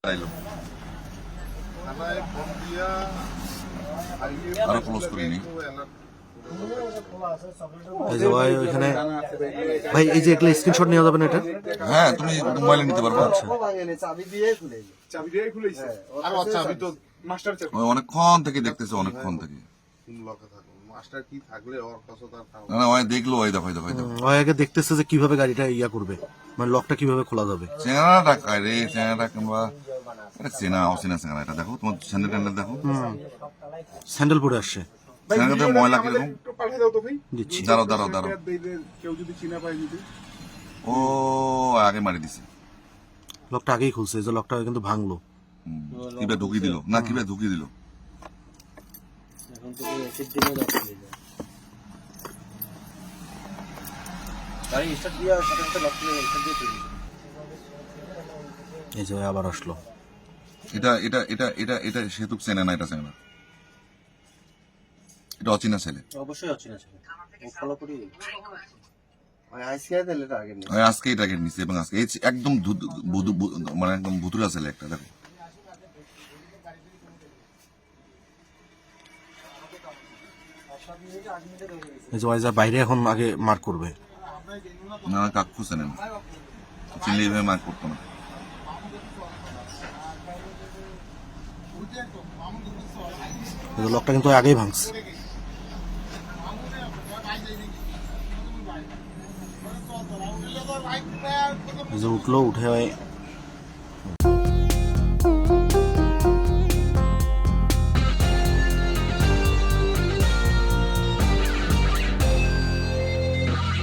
আইলো আরো ক্লোজ করিনি। এই যে ভাই ওইখানে ভাই এই যে একটা স্ক্রিনশট নেওয়া যাবে না এটা? হ্যাঁ, তুমি মোবাইলে নিতে পারবো। ওই অনেকক্ষণ থেকে দেখতেছে, অনেকক্ষণ থেকে। না না, ওই দেখলো, ওই দেখো, দেখো, দেখো। ওই আগে দেখতেছে যে কিভাবে গাড়িটা ইয়া করবে, মানে লকটা কিভাবে খোলা যাবে। চেনাটা কায় রে, চেনাটা কিংবা চেনা অচেনা চেনা, এটা দেখো, তোমার স্যান্ডেল ট্যান্ডেল দেখো। স্যান্ডেল পরে আসছে, চেনাটা ময়লা কিরকম। দিচ্ছি। দাঁড়াও দাঁড়াও দাঁড়াও, ও আগে মারি দিছে। লকটা আগেই খুলছে, এই যে লকটা কিন্তু ভাঙলো। কিবা ঢুকিয়ে দিল, না কিবা ঢুকিয়ে দিল। এই যে আবার আসলো। এটা এটা এটা এটা এটা সেতু চেনে না, এটা চেনে না, এটা অচেনা ছেলে। অবশ্যই অচেনা ছেলে, ও ফলো করি। আজকে এটা কেটে নিচ্ছে, এবং আজকে একদম মানে একদম ভুতুরা ছেলে একটা, দেখো। এই যে ওয়াইজার বাইরে এখন আগে মার্ক করবে। না, কাকু চেনে না, চিনলে এইভাবে মার্ক করতো না। লকটা কিন্তু আগেই ভাঙছে। এই যে উঠলো, উঠে